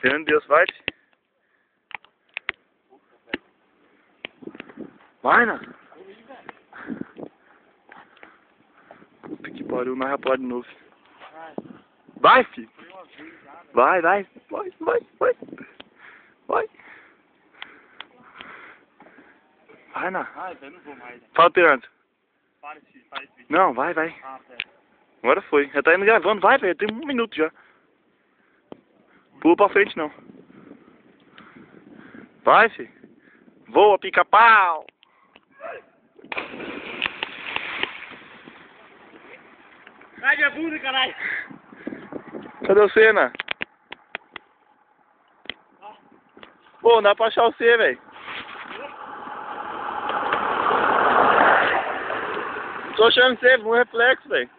Grande Deus, vai. Vai, né? Puta que pariu, nós já pode de novo. Vai, filho. Vai, vai. Vai, vai, vai. Vai. Vai, né? Ai, velho, não vou mais. Fala, Piranha. Para esse vídeo. Não, vai, vai. Ah, pera. Agora foi. Já tá indo gravando. Vai, velho. Tem 1 minuto já. Pula pra frente, não. Vai, filho. Voa, pica-pau. Ai, minha bunda, caralho. Cadê o Senna? Pô, não dá pra achar você, velho. Tô achando você, um reflexo, velho.